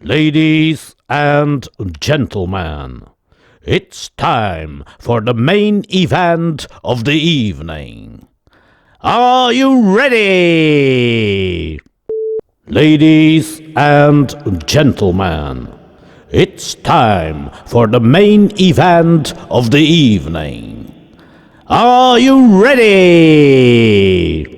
Ladies and gentlemen, it's time for the main event of the evening. Are you ready? Ladies and gentlemen, it's time for the main event of the evening. Are you ready?